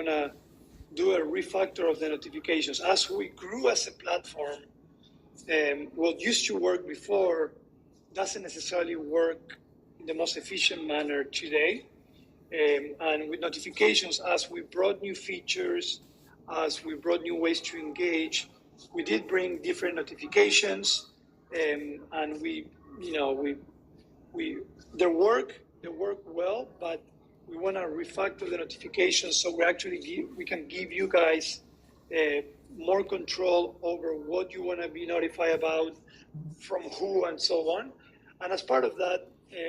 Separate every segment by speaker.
Speaker 1: going to do a refactor of the notifications. As we grew as a platform, what used to work before doesn't necessarily work in the most efficient manner today. And with notifications, as we brought new features, as we brought new ways to engage, we did bring different notifications, and they work well, but we want to refactor the notifications so we can give you guys more control over what you want to be notified about, from who, and so on. And as part of that,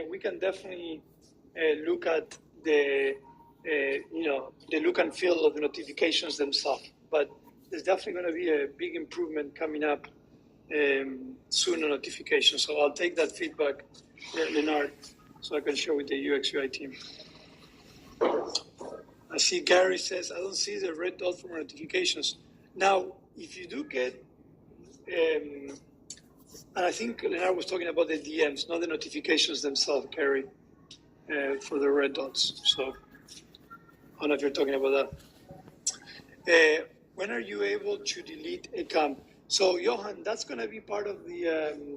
Speaker 1: we can definitely look at the look and feel of the notifications themselves. But there's definitely going to be a big improvement coming up soon on notifications. So I'll take that feedback, Leonard, so I can share with the UX UI team. I see Gary says, I don't see the red dot for notifications. Now, if you do get, and I think Leonard was talking about the DMs, not the notifications themselves, Gary, for the red dots. So I don't know if you're talking about that. When are you able to delete a camp? So, Johan, that's going to be part of the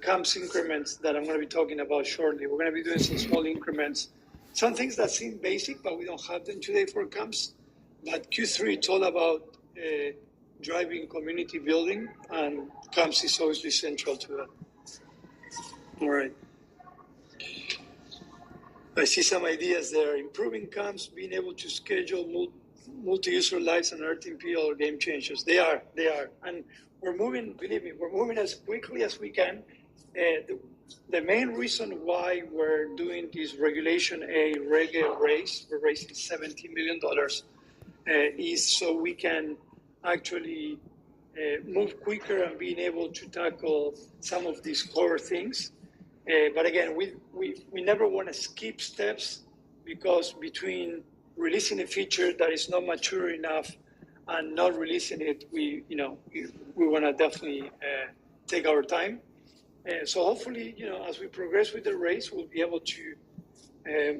Speaker 1: camps increments that I'm going to be talking about shortly. We're going to be doing some small increments. Some things that seem basic, but we don't have them today for camps. But Q3, it's all about driving community building, and camps is obviously central to that. All right. I see some ideas there. Improving camps, being able to schedule multi-user lives and RTMP or game changers. They are. And we're moving, believe me, we're moving as quickly as we can. The main reason why we're doing this Regulation A Reg A raise, we're raising $17 million, is so we can actually move quicker and being able to tackle some of these core things. But again, we never want to skip steps, because between releasing a feature that is not mature enough and not releasing it, we want to definitely take our time. So hopefully, as we progress with the race, we'll be able to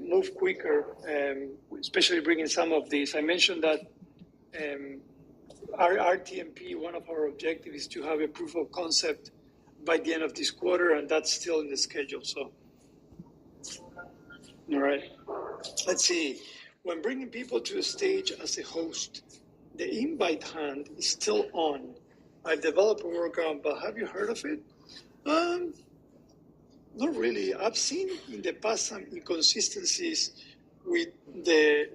Speaker 1: move quicker, especially bringing some of these. I mentioned that our RTMP, one of our objectives is to have a proof of concept by the end of this quarter, and that's still in the schedule. So, all right. Let's see. When bringing people to a stage as a host, the invite hand is still on. I've developed a workaround, but have you heard of it? Not really. I've seen in the past some inconsistencies with the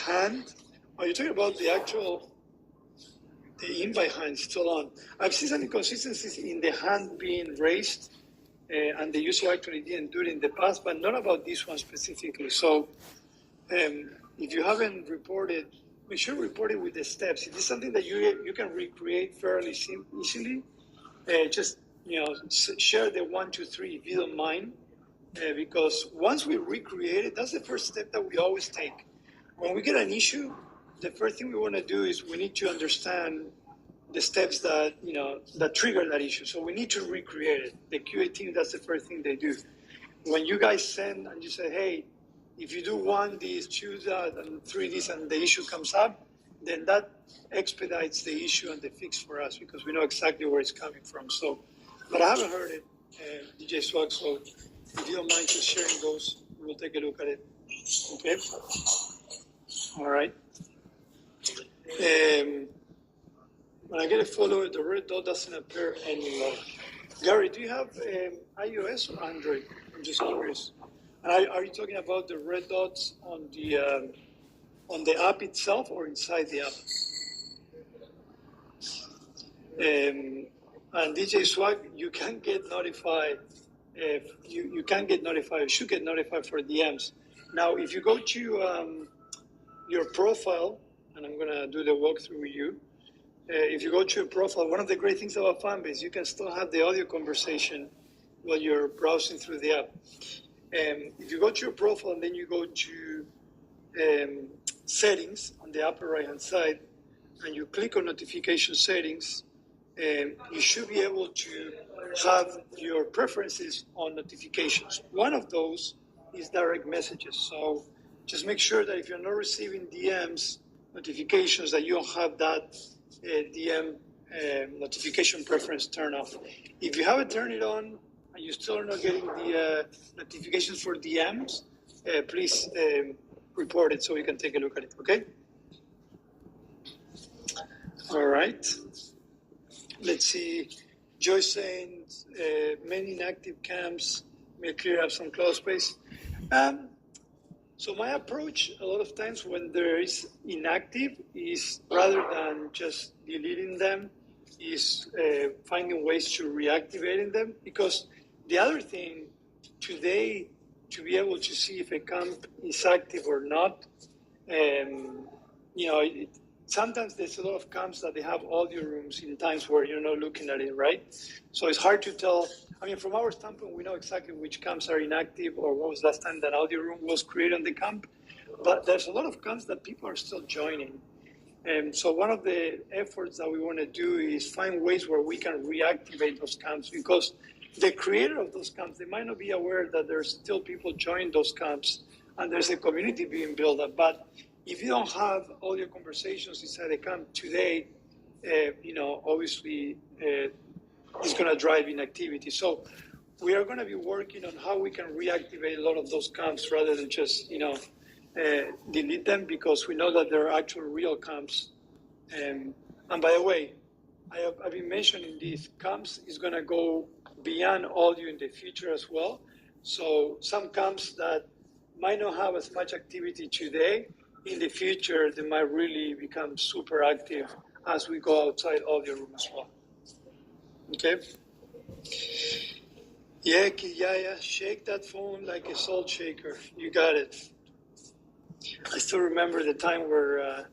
Speaker 1: hand. Are you talking about the invite hand still on? I've seen some inconsistencies in the hand being raised, and the user actually didn't do it in the past, but not about this one specifically. So if you haven't reported, make sure to report it with the steps. If it's something that you can recreate fairly easily, just share the 1, 2, 3 if you don't mind, because once we recreate it, that's the first step that we always take. When we get an issue, the first thing we want to do is we need to understand the steps that that trigger that issue. So we need to recreate it. The QA team, that's the first thing they do. When you guys send and you say, hey, if you do 1 this, 2 that, and 3 this, and the issue comes up, then that expedites the issue and the fix for us, because we know exactly where it's coming from. So, but I haven't heard it, DJ Swag, so if you don't mind just sharing those, we'll take a look at it. Okay? All right. When I get a follower, the red dot doesn't appear anymore. Gary, do you have iOS or Android? I'm just curious. And are you talking about the red dots on the app itself or inside the app? And DJ Swag, you can get notified. You can get notified. You should get notified for DMs. Now, if you go to your profile, and I'm going to do the walkthrough with you. If you go to your profile, one of the great things about Fanbase, you can still have the audio conversation while you're browsing through the app. If you go to your profile and then you go to settings on the upper right-hand side, and you click on notification settings, you should be able to have your preferences on notifications. One of those is direct messages. So just make sure that if you're not receiving DMs, notifications, that you don't have that DM notification preference turned off. If you haven't turned it on and you still are not getting the notifications for DMs, please report it so we can take a look at it, okay? All right. Let's see. Joyce saying many inactive camps may clear up some cloud space. So my approach a lot of times when there is inactive is, rather than just deleting them, is finding ways to reactivating them. Because the other thing today, to be able to see if a camp is active or not, sometimes there's a lot of camps that they have audio rooms in times where you're not looking at it, right? So it's hard to tell. I mean, from our standpoint, we know exactly which camps are inactive or what was last time that audio room was created on the camp. But there's a lot of camps that people are still joining. And so one of the efforts that we want to do is find ways where we can reactivate those camps, because the creator of those camps, they might not be aware that there's still people joining those camps and there's a community being built up. But if you don't have audio conversations inside the camp today, obviously it's going to drive inactivity. So we are going to be working on how we can reactivate a lot of those camps rather than just, delete them, because we know that there are actual real camps. And by the way, I've been mentioning these camps is going to go beyond audio in the future as well. So some camps that might not have as much activity today, in the future, they might really become super active as we go outside audio room as well. Okay? Yeah, Kiyaya, shake that phone like a salt shaker. You got it. I still remember the time where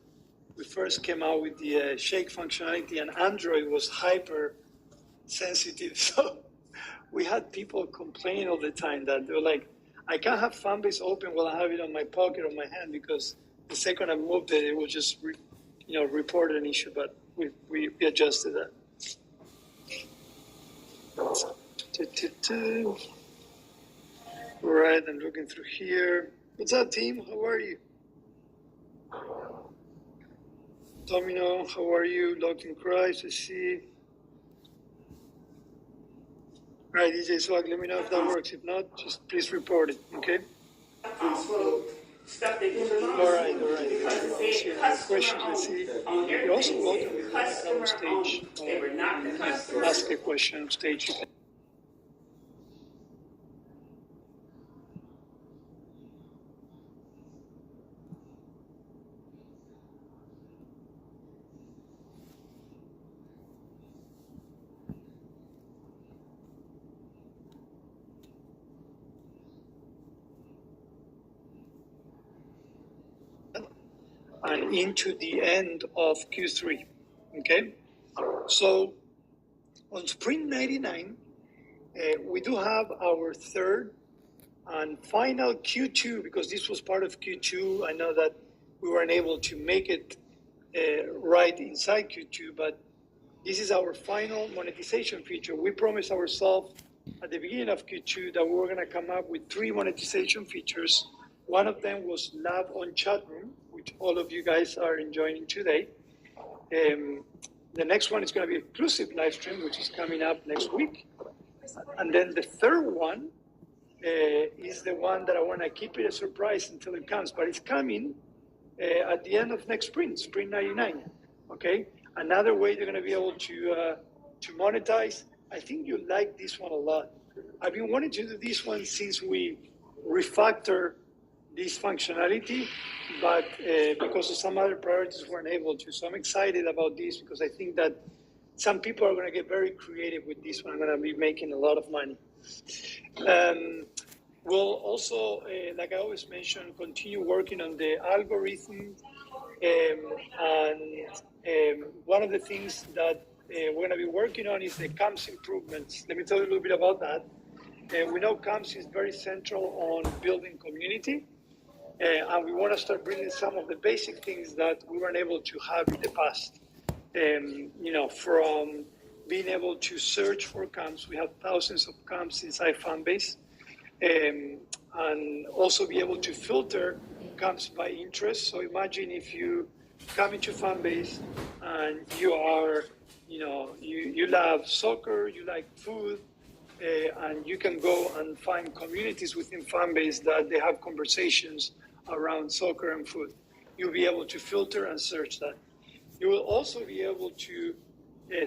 Speaker 1: we first came out with the shake functionality, and Android was hyper sensitive. So we had people complaining all the time that they were like, I can't have Fanbase open while I have it on my pocket or my hand, because the second I moved it, it will just report an issue. But we adjusted that. All right, I'm looking through here. What's up, team? How are you? Domino, how are you? Locked in Christ, I see. All right, DJ Swag, let me know if that works. If not, just please report it, okay? All right. Let's see any questions. Let's see. You're also welcome if you want to come on stage or ask a question on stage. And into the end of Q3, okay? So on Sprint 99, we do have our third and final Q2, because this was part of Q2. I know that we weren't able to make it right inside Q2, but this is our final monetization feature. We promised ourselves at the beginning of Q2 that we were going to come up with 3 monetization features. One of them was Lab on Chat Room, which all of you guys are enjoying today. The next one is going to be exclusive live stream, which is coming up next week. And then the third one is the one that I want to keep it a surprise until it comes, but it's coming at the end of next sprint, Sprint 99. Okay, another way you're going to be able to monetize. I think you like this one a lot. I've been wanting to do this one since we refactor this functionality, but because of some other priorities, we weren't able to. So I'm excited about this because I think that some people are going to get very creative with this one. I'm going to be making a lot of money. We'll also, like I always mention, continue working on the algorithm. And one of the things that we're going to be working on is the CAMS improvements. Let me tell you a little bit about that. We know CAMS is very central on building community. And we want to start bringing some of the basic things that we weren't able to have in the past. From being able to search for camps. We have thousands of camps inside Fanbase. And also be able to filter camps by interest. So imagine if you come into Fanbase and you are, you love soccer, you like food, and you can go and find communities within Fanbase that they have conversations around soccer and food. You'll be able to filter and search that. You will also be able to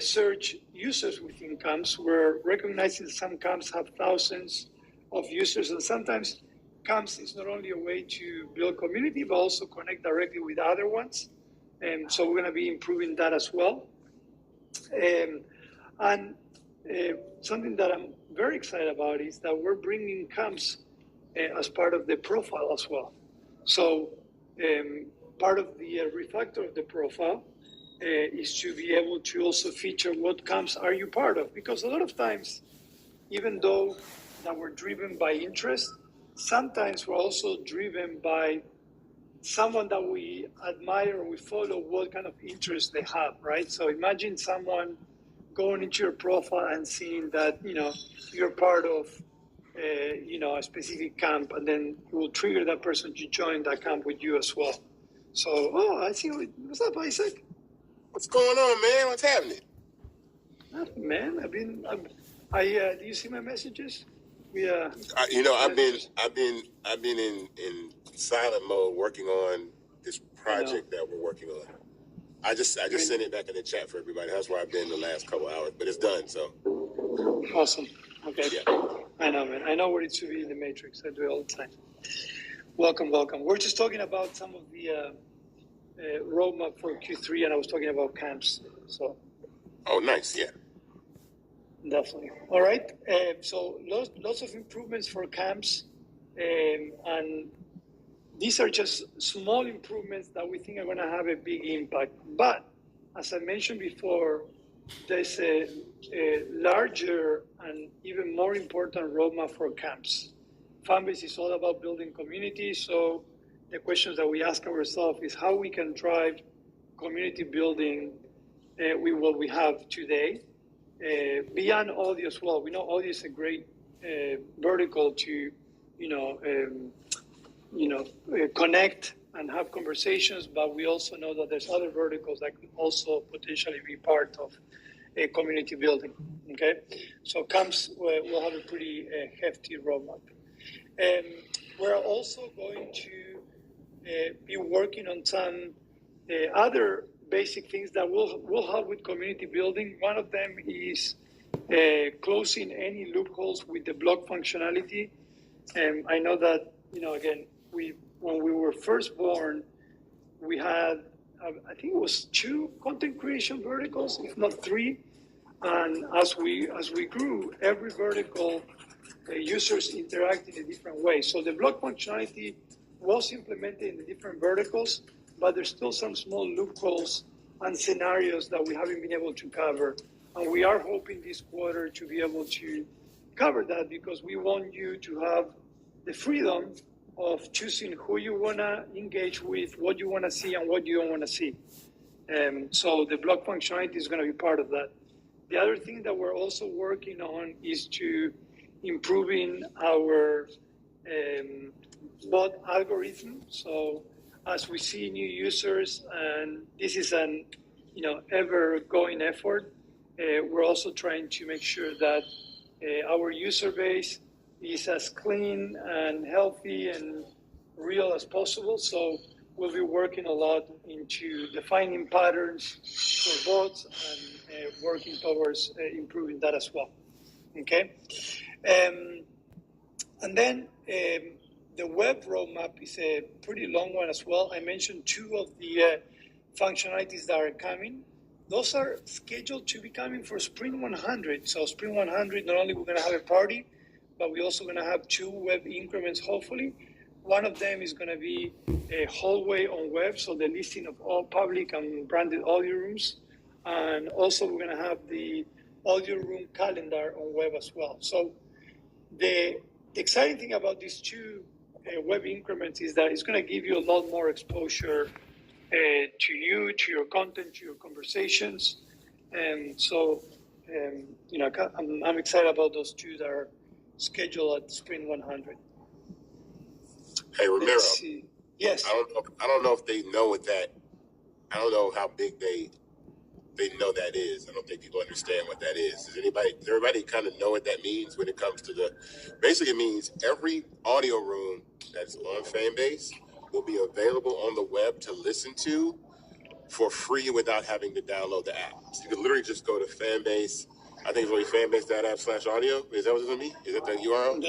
Speaker 1: search users within camps. We're recognizing that some camps have thousands of users, and sometimes camps is not only a way to build community, but also connect directly with other ones. And so we're going to be improving that as well. And something that I'm very excited about is that we're bringing camps as part of the profile as well. So part of the refactor of the profile is to be able to also feature what camps are you part of, because a lot of times, even though that we're driven by interest, sometimes we're also driven by someone that we admire or we follow, what kind of interest they have, right? So imagine someone going into your profile and seeing that, you're part of, a specific camp, and then it will trigger that person to join that camp with you as well. So, I see. What's up, Isaac?
Speaker 2: What's going on, man? What's happening?
Speaker 1: Nothing, man. Do you see my messages?
Speaker 2: I've been in silent mode working on this project that we're working on. I just sent it back in the chat for everybody. That's where I've been the last couple hours, but it's done. So
Speaker 1: awesome. Okay.
Speaker 2: Yeah.
Speaker 1: I know, man. I know where it should be in the matrix. I do it all the time. Welcome. We're just talking about some of the roadmap for Q3, and I was talking about camps. So.
Speaker 2: Oh, nice. Yeah.
Speaker 1: Definitely. All right. So lots of improvements for camps, and these are just small improvements that we think are going to have a big impact. But as I mentioned before, there's a larger and even more important roadmap for camps. Fanbase is all about building community. So the questions that we ask ourselves is how we can drive community building with what we have today. Beyond audio as well. We know audio is a great vertical to, connect and have conversations, but we also know that there's other verticals that could also potentially be part of a community building. Okay, so camps will have a pretty hefty roadmap. We're also going to be working on some other basic things that will help with community building. One of them is closing any loopholes with the block functionality. I know that, again, when we were first born, we had, I think it was 2 content creation verticals, if not 3. And as we grew, every vertical, users interact in a different way. So the block functionality was implemented in the different verticals, but there's still some small loopholes and scenarios that we haven't been able to cover. And we are hoping this quarter to be able to cover that, because we want you to have the freedom of choosing who you want to engage with, what you want to see, and what you don't want to see. So the block functionality is going to be part of that. The other thing that we're also working on is to improving our bot algorithm. So as we see new users, and this is an ever-going effort, we're also trying to make sure that our user base is as clean and healthy and real as possible. So we'll be working a lot into defining patterns for bots and working towards improving that as well. Okay, and then the web roadmap is a pretty long one as well. I mentioned 2 of the functionalities that are coming. Those are scheduled to be coming for Spring 100. So Spring 100, not only we're going to have a party, but we're also going to have 2 web increments, hopefully. One of them is going to be a hallway on web, so the listing of all public and branded audio rooms. And also we're going to have the audio room calendar on web as well. So the exciting thing about these 2 web increments is that it's going to give you a lot more exposure to you, to your content, to your conversations. And so, I'm excited about those 2 that are scheduled at Spring 100.
Speaker 2: Hey, Ramiro.
Speaker 1: Yes.
Speaker 2: I don't know if they know what that. I don't know how big they know that is. I don't think people understand what that is. Does everybody kind of know what that means when it comes to basically it means every audio room that's on Fanbase will be available on the web to listen to for free without having to download the app. So you can literally just go to Fanbase. I think it's really fanbase.app/audio. Is that what it's going to be? Is that the URL?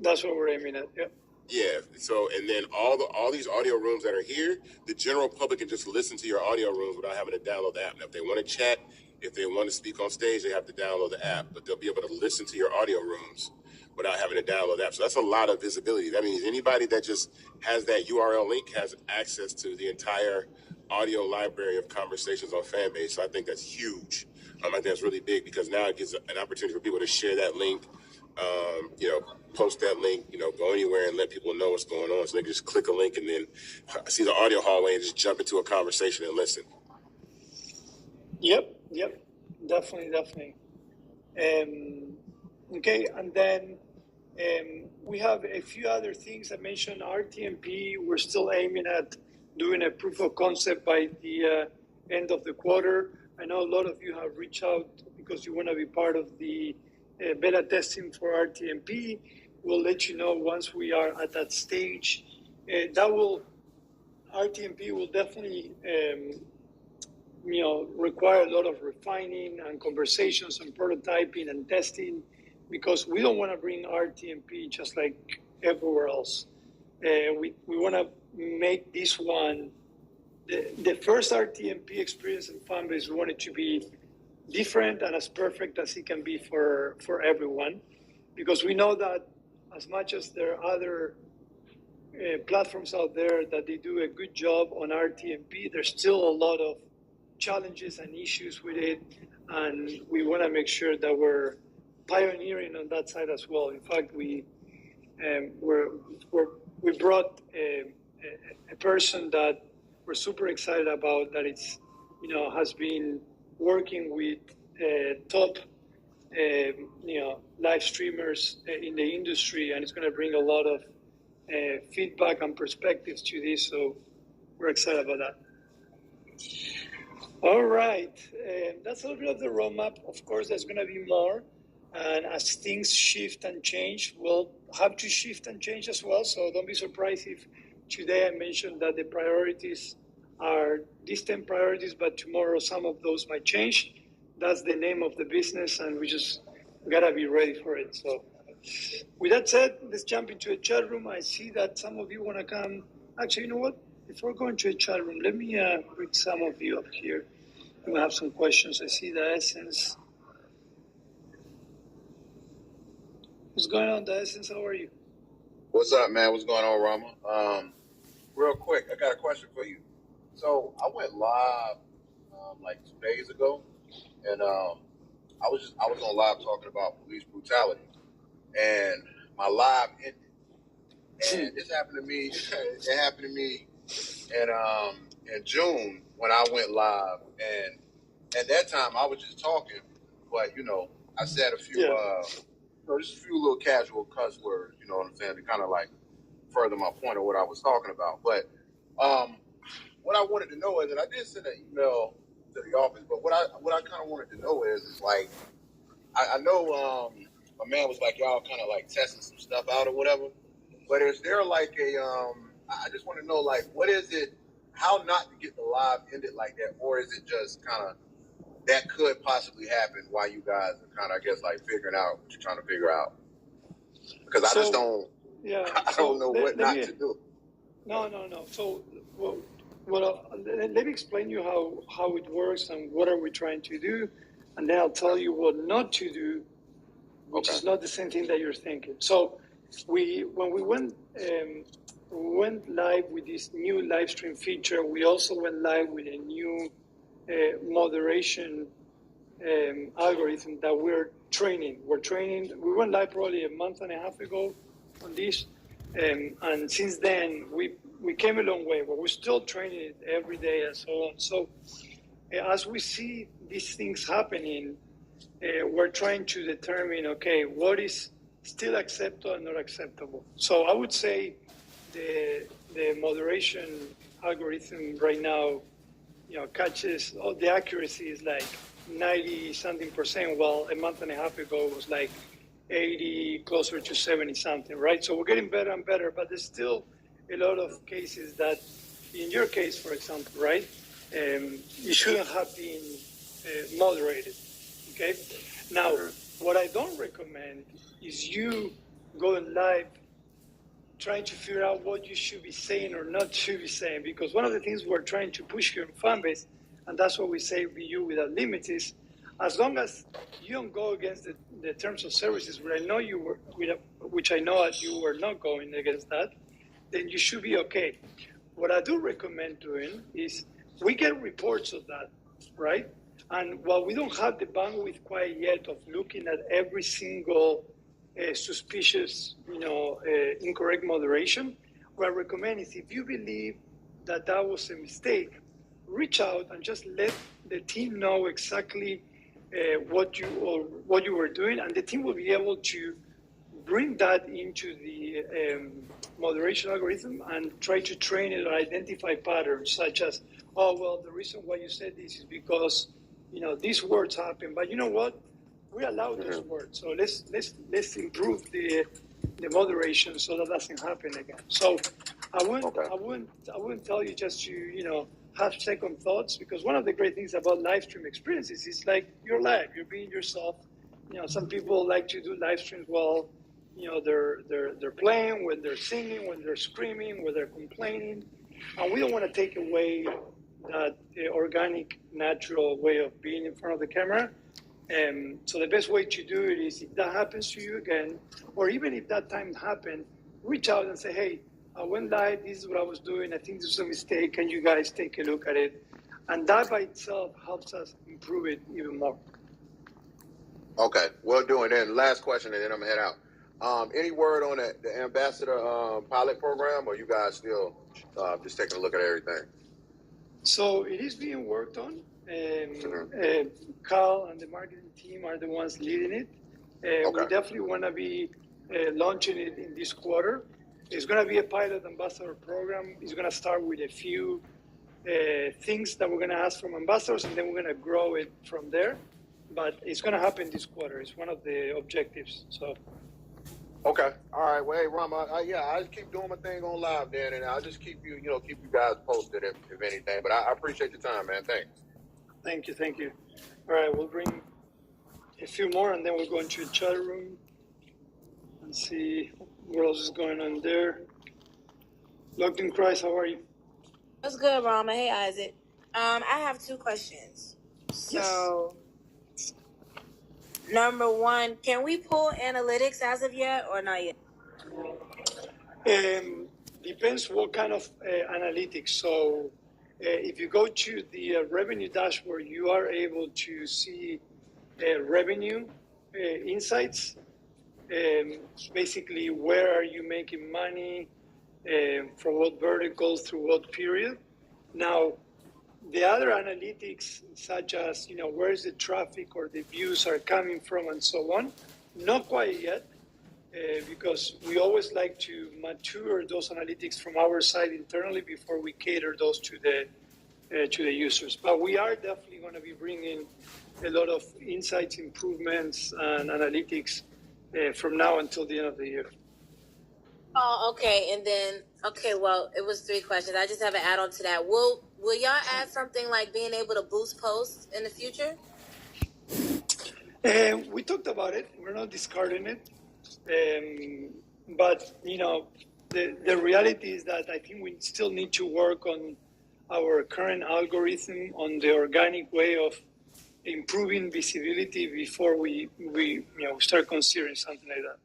Speaker 1: That's what we're aiming at, yeah.
Speaker 2: Yeah. So, and then all these audio rooms that are here, the general public can just listen to your audio rooms without having to download the app. Now, if they want to chat, if they want to speak on stage, they have to download the app, but they'll be able to listen to your audio rooms without having to download the app. So that's a lot of visibility. That means anybody that just has that URL link has access to the entire audio library of conversations on Fanbase. So I think that's huge. I think that's really big because now it gives an opportunity for people to share that link, post that link, go anywhere and let people know what's going on. So they can just click a link and then see the audio hallway and just jump into a conversation and listen.
Speaker 1: Yep. Definitely. Okay, and then we have a few other things. I mentioned RTMP. We're still aiming at doing a proof of concept by the end of the quarter. I know a lot of you have reached out because you want to be part of the beta testing for RTMP. We'll let you know once we are at that stage. RTMP will definitely require a lot of refining and conversations and prototyping and testing, because we don't want to bring RTMP just like everywhere else. We want to make this one, the first RTMP experience in Fanbase, we want it to be different and as perfect as it can be for everyone, because we know that as much as there are other platforms out there that they do a good job on RTMP, there's still a lot of challenges and issues with it, and we want to make sure that we're pioneering on that side as well. In fact, we brought a person that we're super excited about, that it's has been working with top live streamers in the industry, and it's going to bring a lot of feedback and perspectives to this. So we're excited about that. All right, that's a little bit of the roadmap. Of course, there's going to be more, and as things shift and change, we'll have to shift and change as well. So don't be surprised if today I mentioned that the priorities are distant priorities, but tomorrow some of those might change. That's the name of the business, and we gotta be ready for it. So with that said, let's jump into a chat room. I see that some of you want to come. Actually, you know what? Before going to a chat room, let me bring some of you up here. We have some questions. I see the Essence. What's going on, the Essence? How are you?
Speaker 3: What's up, man? What's going on, Rama? Real quick, I got a question for you. So I went live like 2 days ago, and I was on live talking about police brutality, and my live ended. And this happened to me. It happened to me in June when I went live, and at that time I was just talking, but I said a few just a few little casual cuss words, you know what I'm saying, to kind of like further my point of what I was talking about. But what I wanted to know is, and I did send an email to the office, but what I kind of wanted to know is like, I know my man was like, y'all kind of like testing some stuff out or whatever, but is there like I just want to know, like, what is it, how not to get the live ended like that, or is it just kind of that could possibly happen while you guys are kind of, I guess, like figuring out what you're trying to figure out? Because I just don't, I don't know what not to do.
Speaker 1: No. So, let me explain you how it works and what are we trying to do, and then I'll tell you what not to do, which is not the same thing that you're thinking. So, when we went live with this new live stream feature, we also went live with a new moderation algorithm that we're training. We went live probably a month and a half ago on this, and since then we came a long way, but we're still training it every day and so on. So as we see these things happening, we're trying to determine, what is still acceptable and not acceptable. So I would say the the moderation algorithm right now, catches, the accuracy is like 90 something percent, while a month and a half ago it was like 80, closer to 70 something, right? So we're getting better and better, but there's still a lot of cases that, in your case, for example, right, you shouldn't have been moderated, okay? Now, what I don't recommend is you going live trying to figure out what you should be saying or not should be saying, because one of the things we're trying to push here in Fanbase, and that's what we say BU without limits, is as long as you don't go against the terms of services, which I know you were not going against that, then you should be okay. What I do recommend doing is, we get reports of that, right? And while we don't have the bandwidth quite yet of looking at every single suspicious, incorrect moderation, what I recommend is, if you believe that that was a mistake, reach out and just let the team know exactly what you were doing, and the team will be able to bring that into the moderation algorithm and try to train it or identify patterns, such as, oh, well, the reason why you said this is because, these words happen. But you know what? We allow those words. So let's improve the moderation so that doesn't happen again. So I wouldn't tell you just to, have second thoughts, because one of the great things about live stream experiences is, like, you're live, you're being yourself. Some people like to do live streams while they're playing, when they're singing, when they're screaming, when they're complaining, and we don't want to take away that organic, natural way of being in front of the camera. So the best way to do it is, if that happens to you again, or even if that time happened, reach out and say, hey, I went live, this is what I was doing, I think this is a mistake, can you guys take a look at it? And that by itself helps us improve it even more.
Speaker 3: Okay, well doing. Then last question, and then I'm gonna head out. Any word on the ambassador pilot program, or you guys still just taking a look at everything?
Speaker 1: So it is being worked on. Carl and the marketing team are the ones leading it. We definitely want to be launching it in this quarter. It's going to be a pilot ambassador program. It's going to start with a few things that we're going to ask from ambassadors, and then we're going to grow it from there. But it's going to happen this quarter. It's one of the objectives. So.
Speaker 3: Okay. All right. Well, hey, Rama, I'll just keep doing my thing on live then, and I'll just keep you guys posted if anything. But I appreciate your time, man. Thanks.
Speaker 1: Thank you. All right, we'll bring a few more, and then we'll go into the chat room and see what else is going on there. Locked in Christ, how are you?
Speaker 4: What's good, Rama? Hey, Isaac. I have two questions. So, yes. Number one, can we pull analytics as of yet or not yet?
Speaker 1: Depends what kind of analytics. So if you go to the revenue dashboard, you are able to see revenue insights. Basically, where are you making money, from what vertical through what period. Now, the other analytics, such as, where is the traffic or the views are coming from and so on, not quite yet, because we always like to mature those analytics from our side internally before we cater those to the users. But we are definitely going to be bringing a lot of insights, improvements, and analytics from now until the end of the year.
Speaker 4: Oh, okay. And then, well, it was three questions. I just have an add-on to that. Will y'all add something like being able to boost posts in the future?
Speaker 1: We talked about it. We're not discarding it. But, the reality is that I think we still need to work on our current algorithm, on the organic way of improving visibility before we start considering something like that.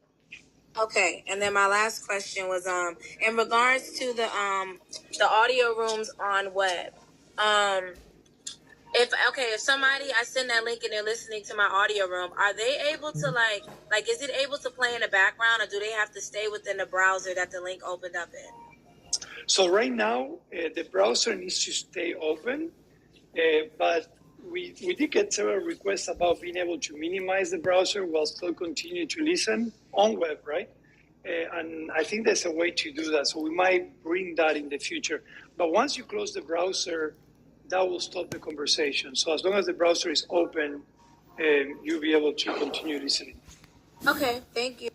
Speaker 4: Okay, and then my last question was in regards to the audio rooms on web. If somebody, I send that link and they're listening to my audio room, are they able to like is it able to play in the background, or do they have to stay within the browser that the link opened up in?
Speaker 1: So right now the browser needs to stay open, but we did get several requests about being able to minimize the browser while still continue to listen on web, right? And I think there's a way to do that. So we might bring that in the future. But once you close the browser, that will stop the conversation. So as long as the browser is open, you'll be able to continue listening.
Speaker 4: Okay, thank you.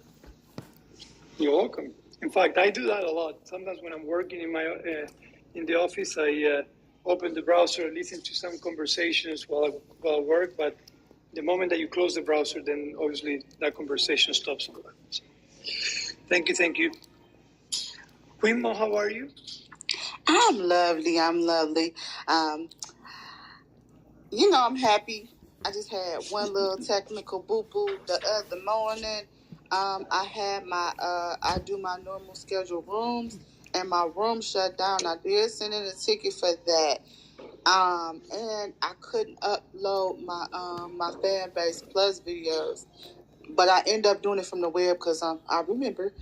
Speaker 1: You're welcome. In fact, I do that a lot. Sometimes when I'm working in the office, I open the browser, listen to some conversations while I work. But the moment that you close the browser, then obviously that conversation stops. So, thank you. Quimo, how are you?
Speaker 5: I'm lovely. I'm happy. I just had one little technical boo-boo the other morning. I do my normal scheduled rooms, and my room shut down. I did send in a ticket for that. And I couldn't upload my fan base plus videos, but I end up doing it from the web because I remember.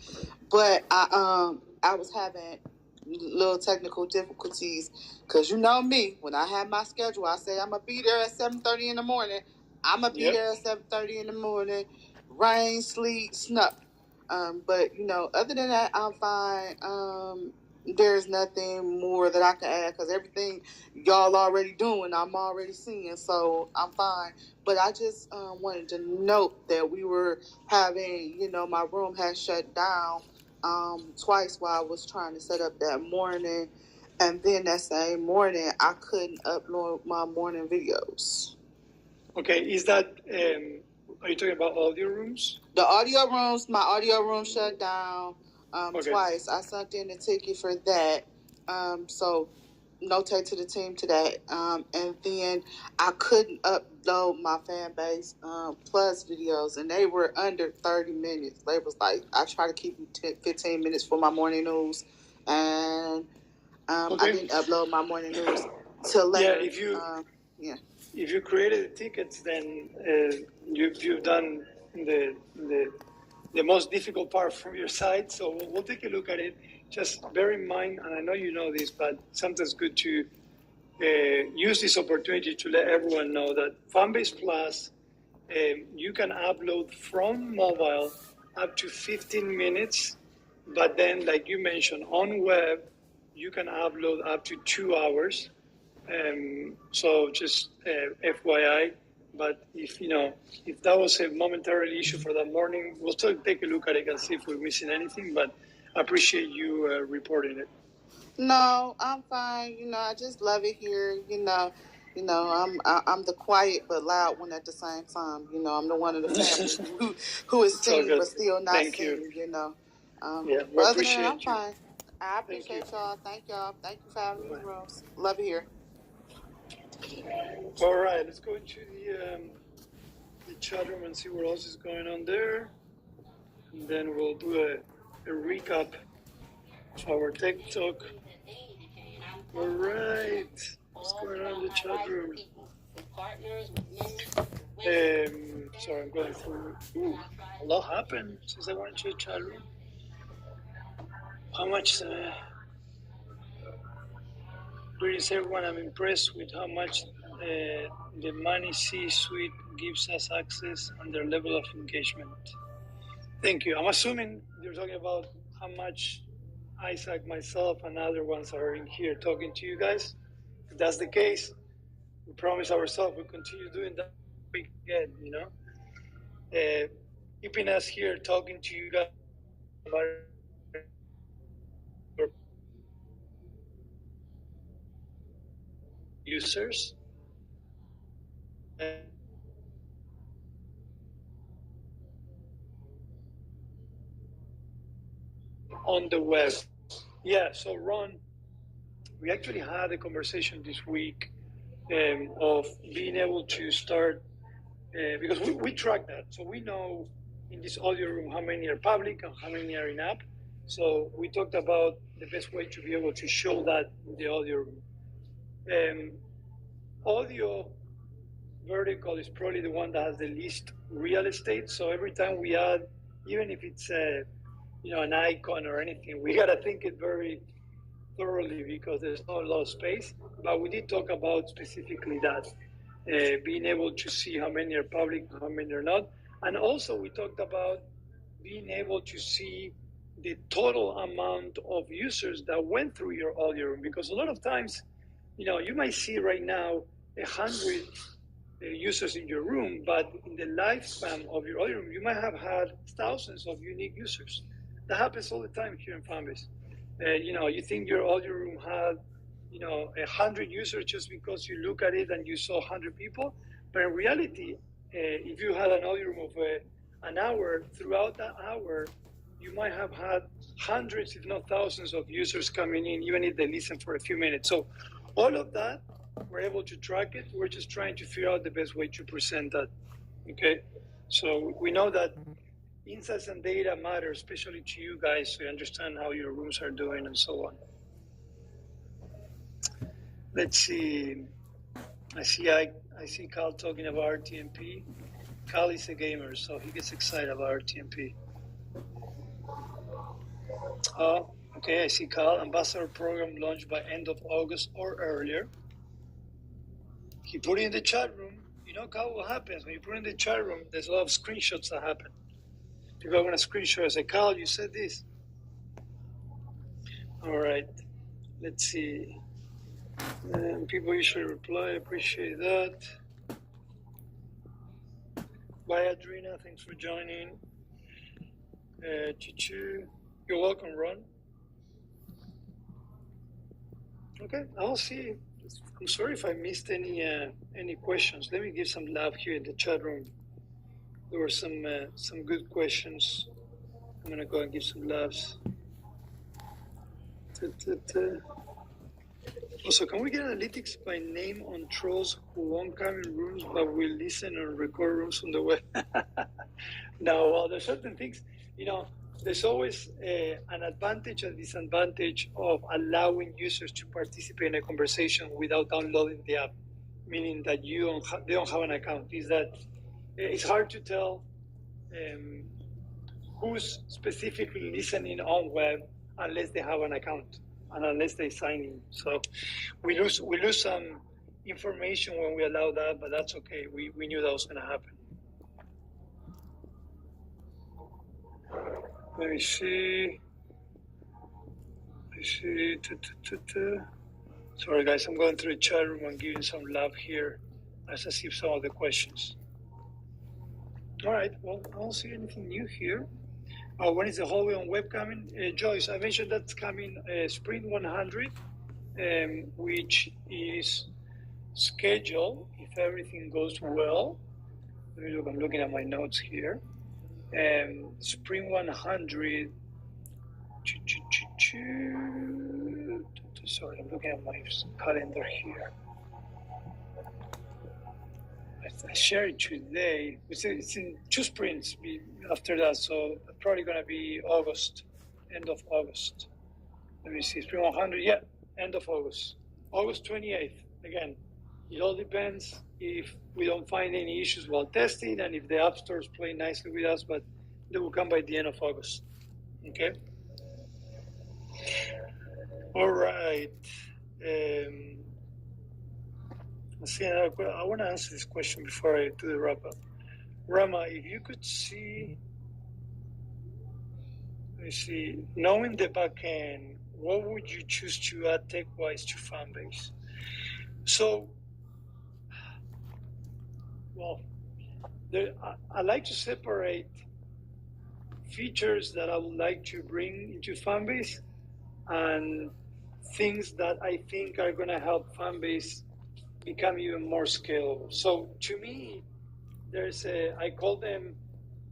Speaker 5: But I was having little technical difficulties because you know me, when I have my schedule, I say I'm gonna be there at 7:30 in the morning. I'm gonna be there at 7:30 in the morning, rain, sleet, snow. But other than that, I'm fine. There's nothing more that I can add because everything y'all already doing, I'm already seeing, so I'm fine. But I just wanted to note that we were having, my room had shut down twice while I was trying to set up that morning, and then that same morning I couldn't upload my morning videos.
Speaker 1: Okay, is that are you talking about audio rooms?
Speaker 5: The audio rooms, my audio room shut down twice. I sent in a ticket for that. So notate to the team today. And then I couldn't upload my fan base plus videos, and they were under 30 minutes. They was like, I try to keep them 15 minutes for my morning news, and I didn't upload my morning news till later.
Speaker 1: If you created the tickets, then you've done the most difficult part from your side. So we'll take a look at it. Just bear in mind, and I know you know this, but sometimes it's good to use this opportunity to let everyone know that Fanbase Plus, you can upload from mobile up to 15 minutes, but then, like you mentioned, on web, you can upload up to 2 hours. So just FYI, but if that was a momentary issue for that morning, we'll still take a look at it and see if we're missing anything. But I appreciate you reporting it.
Speaker 5: No, I'm fine. I just love it here. I'm the quiet but loud one at the same time. I'm the one of the family who is seen but still not
Speaker 1: Thank
Speaker 5: seen.
Speaker 1: You.
Speaker 5: We appreciate I'm fine. I appreciate y'all. Thank y'all. Thank you for having these rooms. Love it here.
Speaker 1: All right, let's go into the chat room and see what else is going on there, and then we'll do a recap of our tech talk. All right, what's going on in the chat room? Sorry, I'm going through. A lot happened since I went to the chat room. How much? Greetings, everyone. I'm impressed with how much the Money C-suite gives us access and their level of engagement. Thank you. I'm assuming you're talking about how much Isaac, myself, and other ones are in here talking to you guys. If that's the case, we promise ourselves we'll continue doing that we get, keeping us here talking to you guys about users. On the web. Yeah, so Ron, we actually had a conversation this week of being able to start, because we track that. So we know in this audio room how many are public and how many are in app. So we talked about the best way to be able to show that in the audio room. Audio vertical is probably the one that has the least real estate. So every time we add, even if it's an icon or anything, we gotta think it very thoroughly because there's not a lot of space. But we did talk about specifically that, being able to see how many are public and how many are not. And also we talked about being able to see the total amount of users that went through your audio room, because a lot of times, you might see right now 100 users in your room, but in the lifespan of your audio room, you might have had thousands of unique users. That happens all the time here in Fanbase. You think your audio room had 100 users just because you look at it and you saw 100 people, but in reality, if you had an audio room of an hour, throughout that hour, you might have had hundreds, if not thousands, of users coming in, even if they listen for a few minutes. So all of that, we're able to track it. We're just trying to figure out the best way to present that, okay? So we know that insights and data matter, especially to you guys, so you understand how your rooms are doing and so on. Let's see. I see Carl talking about RTMP. Carl is a gamer, so he gets excited about RTMP. Oh, okay, I see Carl. Ambassador program launched by end of August or earlier. He put it in the chat room. Carl, what happens when you put it in the chat room? There's a lot of screenshots that happen. People are going to screenshot and say, Carl, you said this. All right, let's see. People usually reply, appreciate that. Bye, Adrina, thanks for joining. Chichu, you're welcome, Ron. Okay, I'll see. I'm sorry if I missed any questions. Let me give some love here in the chat room. There were some good questions. I'm gonna go and give some loves. Also, can we get analytics by name on trolls who won't come in rooms but will listen and record rooms on the web? No, well, there's certain things, there's always an advantage and disadvantage of allowing users to participate in a conversation without downloading the app, meaning that they don't have an account. Is that it's hard to tell who's specifically listening on web unless they have an account and unless they sign in. So we lose some information when we allow that, but that's okay. We knew that was going to happen. Let me see. Sorry, guys, I'm going through the chat room and giving some love here as I see some of the questions. All right, well, I don't see anything new here. When is the hallway on web coming? Joyce, I mentioned that's coming Spring 100, which is scheduled, if everything goes well. Let me look, I'm looking at my notes here. Spring 100. Sorry, I'm looking at my calendar here. I shared it today. It's in 2 sprints after that, so probably going to be August, end of August. Let me see, Spring 100, yeah, end of August. August 28th. Again, it all depends if we don't find any issues while testing and if the app stores play nicely with us, but they will come by the end of August. Okay? All right. Let's see, I want to answer this question before I do the wrap up. Rama, if you could see, let me see, knowing the backend, what would you choose to add tech-wise to Fanbase? So, well, I like to separate features that I would like to bring into Fanbase and things that I think are going to help Fanbase become even more scalable. So to me, I call them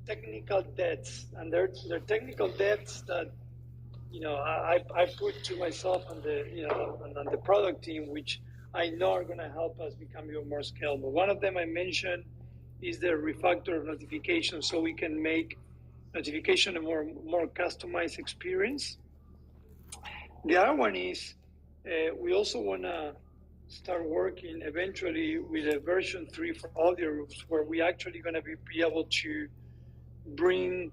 Speaker 1: technical debts, and they're technical debts that I put to myself and the product team, which I know are going to help us become even more scalable. One of them I mentioned is the refactor of notifications, so we can make notification a more customized experience. The other one is we also want to start working eventually with a version 3 for audio rooms, where we actually going to be able to bring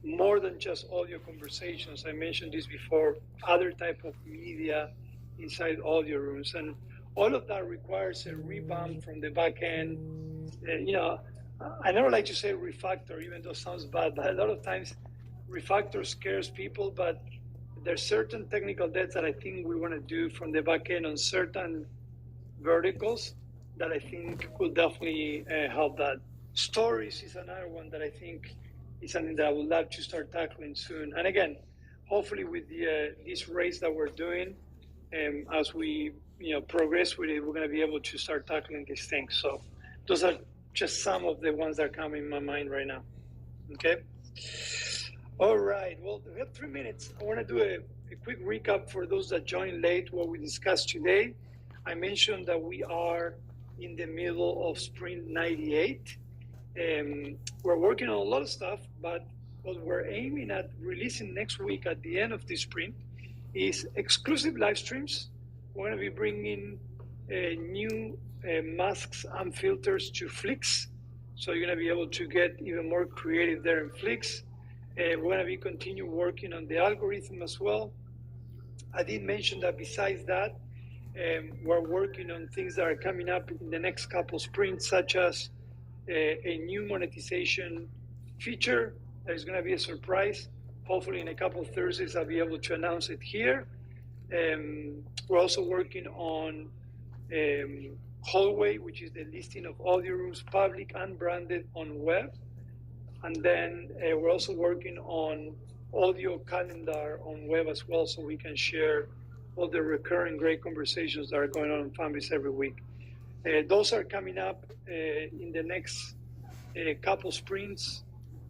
Speaker 1: more than just audio conversations. I mentioned this before, other type of media inside audio rooms, and all of that requires a revamp from the back end. I never like to say refactor, even though it sounds bad, but a lot of times refactor scares people, but there's certain technical debts that I think we want to do from the back end on certain verticals that I think could definitely help that. Stories is another one that I think is something that I would love to start tackling soon. And again, hopefully with this race that we're doing, as we progress with it, we're going to be able to start tackling these things. So those are just some of the ones that are coming in my mind right now. Okay. All right. Well, we have 3 minutes. I want to do a quick recap for those that joined late what we discussed today. I mentioned that we are in the middle of Sprint 98. We're working on a lot of stuff, but what we're aiming at releasing next week at the end of this sprint is exclusive live streams. We're going to be bringing new masks and filters to Flix. So you're going to be able to get even more creative there in Flix. We're going to be continue working on the algorithm as well. I did mention that besides that, we're working on things that are coming up in the next couple sprints, such as a new monetization feature that is going to be a surprise. Hopefully in a couple of Thursdays, I'll be able to announce it here. We're also working on Hallway, which is the listing of audio rooms, public and branded on web. And then we're also working on audio calendar on web as well, so we can share all the recurring great conversations that are going on Fanbase every week. Those are coming up in the next couple sprints,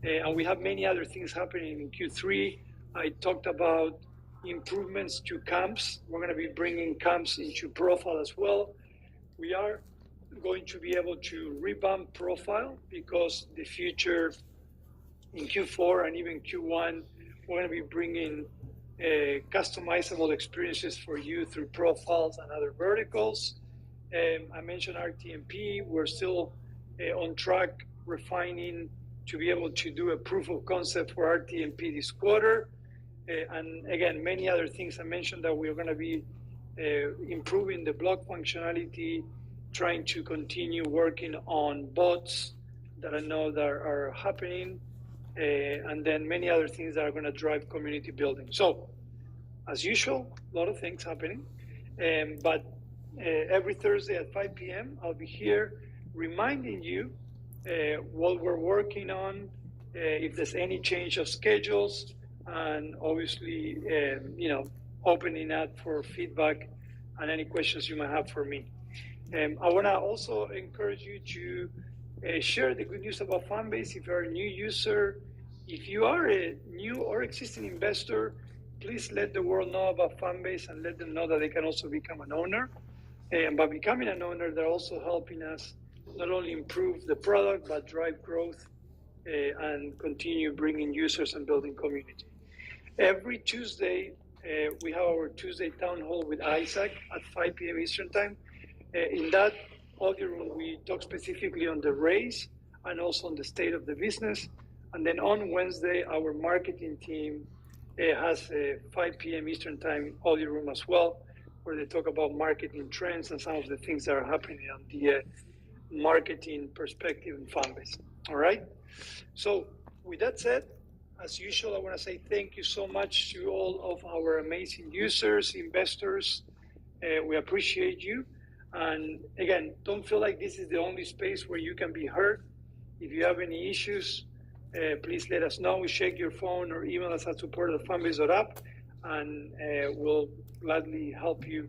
Speaker 1: and we have many other things happening in Q3. I talked about improvements to camps. We're going to be bringing camps into profile as well. We are going to be able to revamp profile because the future in Q4 and even Q1, we're going to be bringing customizable experiences for you through profiles and other verticals. I mentioned RTMP. We're still on track refining to be able to do a proof of concept for RTMP this quarter. And again, many other things. I mentioned that we're going to be improving the blog functionality, trying to continue working on bots that I know that are happening, and then many other things that are going to drive community building. So, as usual, a lot of things happening. But every Thursday at 5 p.m., I'll be here reminding you what we're working on, if there's any change of schedules, and obviously, opening up for feedback and any questions you might have for me. I want to also encourage you to share the good news about Fanbase. If you're a new user, if you are a new or existing investor, please let the world know about Fanbase and let them know that they can also become an owner. And by becoming an owner, they're also helping us not only improve the product, but drive growth and continue bringing users and building community. Every Tuesday, we have our Tuesday town hall with Isaac at 5 p.m. Eastern time. In that audio room, we talk specifically on the race and also on the state of the business. And then on Wednesday, our marketing team has a 5 p.m. Eastern time audio room as well, where they talk about marketing trends and some of the things that are happening on the marketing perspective in Fanbase. All right. So with that said, as usual, I want to say thank you so much to all of our amazing users, investors. We appreciate you. And again, don't feel like this is the only space where you can be heard. If you have any issues, please let us know. Check your phone or email us at support@fanbase.app, and we'll gladly help you.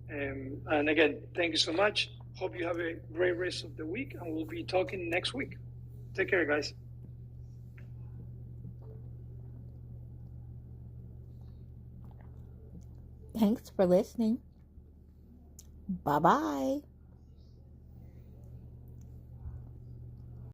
Speaker 1: And again, thank you so much. Hope you have a great rest of the week, and we'll be talking next week. Take care, guys.
Speaker 6: Thanks for listening. Bye-bye.